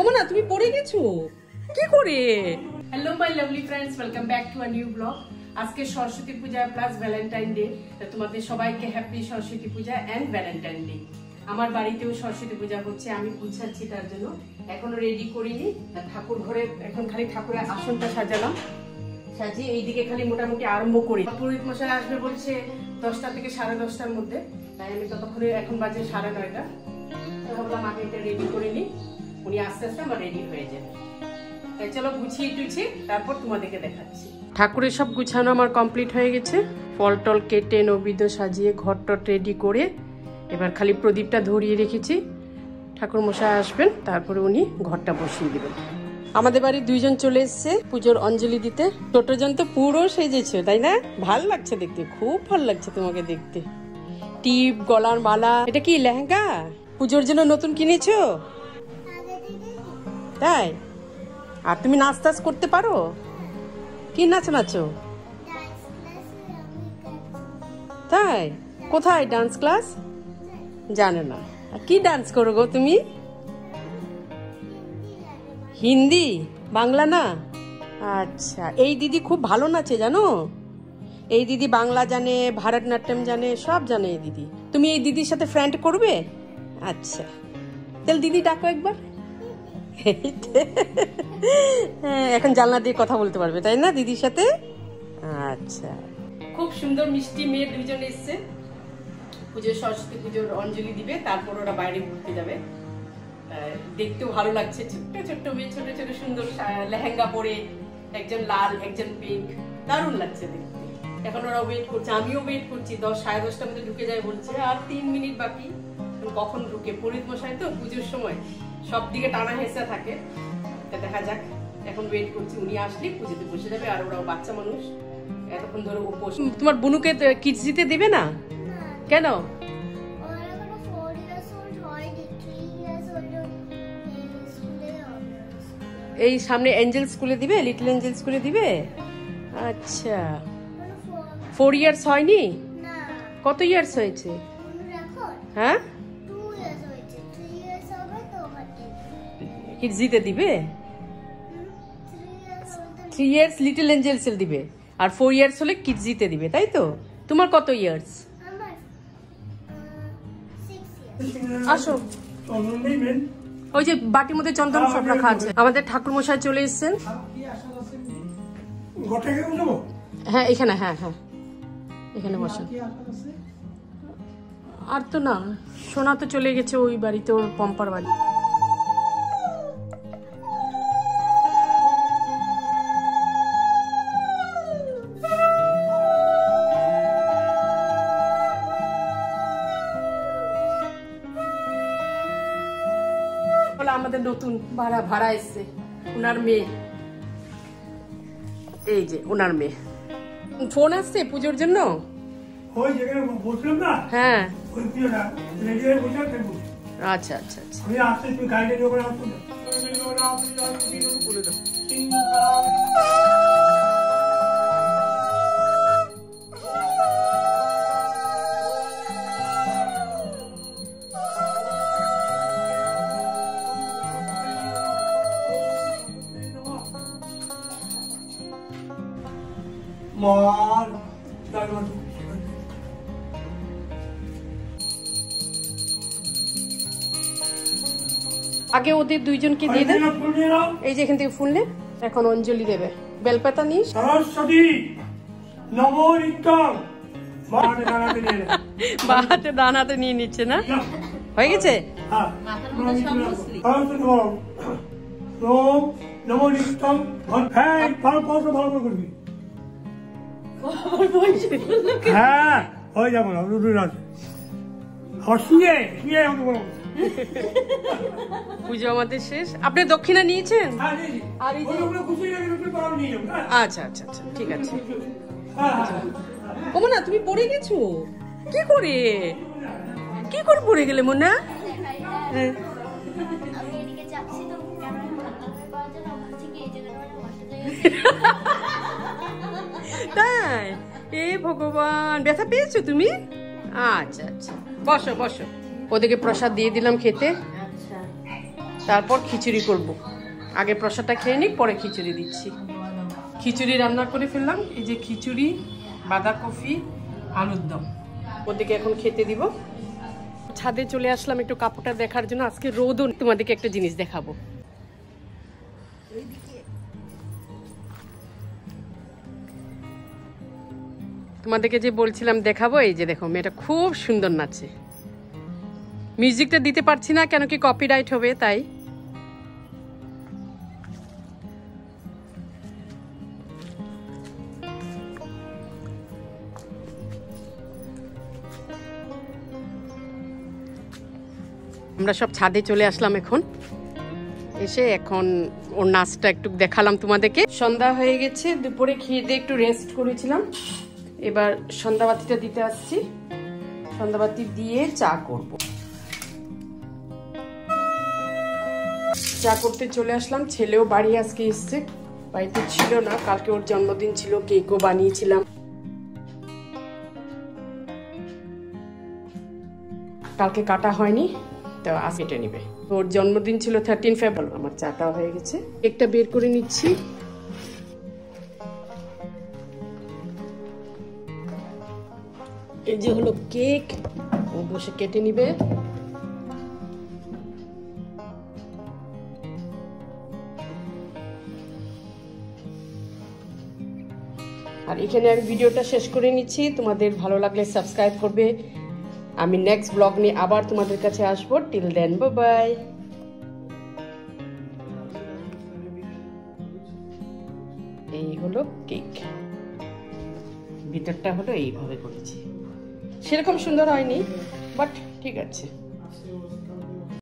ওমা না তুমি পড়ে গেছো কি করে? Hello my lovely friends, welcome back to a new blog. আজকে Saraswati Puja plus Valentine day. তোমাদের সবাইকে happy Saraswati Puja and Valentine day. আমার বাড়িতেও সরস্বতী পূজা হচ্ছে, আমি গুছাচ্ছি তার জন্য। এখনো রেডি করিনি, ঠাকুর ঘরে এখন খালি ঠাকুরের আসনটা সাজালাম, সাজিয়ে এইদিকে খালি মোটামুটি আরম্ভ করি। পুরোহিত মশাই আসবে বলছে 10টা থেকে 10:30টার মধ্যে, তাই আমি ততক্ষণে এখন বাজে 9:30। ভাবলাম আগে এটা রেডি করে নিই, উনি আস্তে আস্তে আমার রেডি হয়ে যাবে। তাই চলো গুছিয়ে টুছিয়ে তারপর তোমাদেরকে দেখাচ্ছি। ঠাকুরের সব গুছানো আমার কমপ্লিট হয়ে গেছে। ফল টল কেটে নৈবেদ্য সাজিয়ে ঘর টট রেডি করে এবার খালি প্রদীপটা ধরিয়ে রেখেছি। ঠাকুর মশাই আসবেন, তারপরে উনি ঘরটা বসিয়ে দেবেন। আমাদের বাড়ি 2জন চলে এসছে পুজোর অঞ্জলি দিতে। ছোটজন তো পুরো সেজেছে, তাই না? ভাল লাগছে দেখতে, খুব ভালো লাগছে তোমাকে দেখতে। টিপ, গলার মালা, এটা কি লেহেঙ্গা পুজোর জন্য নতুন কিনেছো? তাই? আর তুমি নাচ টাচ করতে পারো? কি নাচ নাচো? তাই? কোথায় ডান্স ক্লাস? জানে না। কি ডান্স করো গো তুমি? হিন্দি, বাংলা না? আচ্ছা, এই দিদি খুব ভালো নাচে জানো? এই দিদি বাংলা জানে, ভারতনাট্যম জানে, সব জানে এই দিদি। তুমি এই দিদির সাথে ফ্রেন্ড করবে? আচ্ছা, তাহলে দিদি ডাকো একবার। এখন জানলা দিয়ে কথা বলতে পারবে, তাই না দিদির সাথে? আচ্ছা, খুব সুন্দর মিষ্টি মেয়ে 2জন এসছে পুজোর, সরস্বতী পুজোর অঞ্জলি দিবে, তারপর ওরা বাইরে ঘুরতে যাবে। দেখতেও ভালো লাগছে, ছোট্ট ছোট্ট মেয়ে, ছোট ছোট সুন্দর লেহেঙ্গা পরে, একজন লাল একজন পিঙ্ক, দারুণ লাগছে দেখতে। এখন ওরা ওয়েট করছে, আমিও ওয়েট করছি। 10-10:30টার মধ্যে ঢুকে যায় বলছে, আর 3 মিনিট বাকি। কখন ঢুকে? পুরোহিত মশাই তো পুজোর সময় সব দিকে টানা হেঁচা থাকে, দেখা যাক। এখন ওয়েট করছি, উনি আসলে পুজোতে বসে যাবে। আর ওরাও বাচ্চা মানুষ, এতক্ষণ ধরে উপোস। তোমার বুনুকে কিডস দিতে দিবে না কেন? এই সামনে এঞ্জেল স্কুলে দিবে, লিটল এঞ্জেল স্কুলে দিবে। আচ্ছা, 4 ইয়ার্স হয়নি? কত ইয়ার্স হয়েছে? হ্যাঁ, কিডস দিতে দিবে। 3 ইয়ার্স লিটল এঞ্জেলস দিবে, আর 4 ইয়ার্স হলে কিডস দিতে দিবে, তাই তো? তোমার কত ইয়ার্স? আসো, ওই যে বাটির মধ্যে চন্দন সব রাখা আছে। আমাদের ঠাকুর মশাই চলে এসেছেন। হ্যাঁ এখানে, হ্যাঁ হ্যাঁ এখানে বসেন। আর তো না, সোনা তো চলে গেছে ওই বাড়িতে, ওর পম্পার বাড়ি। আমাদের নতুন ভাড়া এসছে, ওনার মেয়ে। এই যে ওনার মেয়ে। ফোন আসছে পুজোর জন্য। হ্যাঁ, আচ্ছা আচ্ছা আচ্ছা। আগে ওদের 2জনকে দিয়ে দেন। এই যে এখান থেকে ফুল নে, এখন অঞ্জলি দেবে। বেলপাতা নিস। সরস্বতী নমো নিত্যং। বাহাতে দানাতে নিয়ে নিচ্ছে না? হয়ে গেছে? নমো নিত্যং। হ্যাঁ, ভালো করবি। হ্যাঁ, হয়ে যাবো না। পুজো আমাদের শেষ। আপনি দক্ষিণা নিয়েছেন? আচ্ছা আচ্ছা আচ্ছা, ঠিক আছে। ওমা না তুমি পড়ে গেছো কি করে? কি করে পড়ে গেলে মোনা? তাই? এ ভগবান, ব্যথা পেয়েছো তুমি? আচ্ছা আচ্ছা, বসো বসো। ওদেরকে প্রসাদ দিয়ে দিলাম খেতে। তারপর খিচুড়ি করব। আগে প্রসাদটা খেয়ে নিই, পরে খিচুড়ি দিচ্ছি। খিচুড়ি রান্না করে ফেললাম। এই যে খিচুড়ি, বাঁধাকপি, আলুর দম। ওদিকে এখন খেতে দিব। ছাদে চলে আসলাম একটু কাপড়টা দেখার জন্য। আজকে রোদও, তোমাদেরকে একটা জিনিস দেখাবো। তোমাদেরকে যে বলছিলাম দেখাবো, এই যে দেখো মেয়েটা খুব সুন্দর নাচে। মিউজিকটা দিতে পারছি না কেন কি কপিরাইট হবে, তাই। আমরা সব ছাদে চলে আসলাম এখন। এসে এখন ওর নাচটা একটু দেখালাম তোমাদেরকে। সন্ধ্যা হয়ে গেছে, দুপুরে খেয়ে দিয়ে একটু রেস্ট করেছিলাম। এবার সন্ধ্যাবাতিটা দিতে আসছি। সন্ধ্যাবাতি দিয়ে চা করব। চা করতে চলে আসলাম। ছেলেও বাড়ি আজকে এসছে, বাড়িতে ছিল না। কালকে ওর জন্মদিন ছিল, কেকও বানিয়েছিলাম। কালকে কাটা হয়নি, তো আজ কেটে নিবে। ওর জন্মদিন ছিল 13 ফেব্রুয়ারি। আমার চাটা হয়ে গেছে, কেকটা বের করে নিচ্ছি। এই যে হলো কেক, ও বসে কেটে নিবে। আর এখানে আমি ভিডিওটা শেষ করে নিচ্ছি। তোমাদের ভালো লাগলে সাবস্ক্রাইব করবে। আমি নেক্সট ব্লগ নিয়ে আবার তোমাদের কাছে আসবো। Till then, bye bye. এই হলো কেক, ভিতরটা হলো এইভাবে করেছি। সেরকম সুন্দর হয়নি, বাট ঠিক আছে।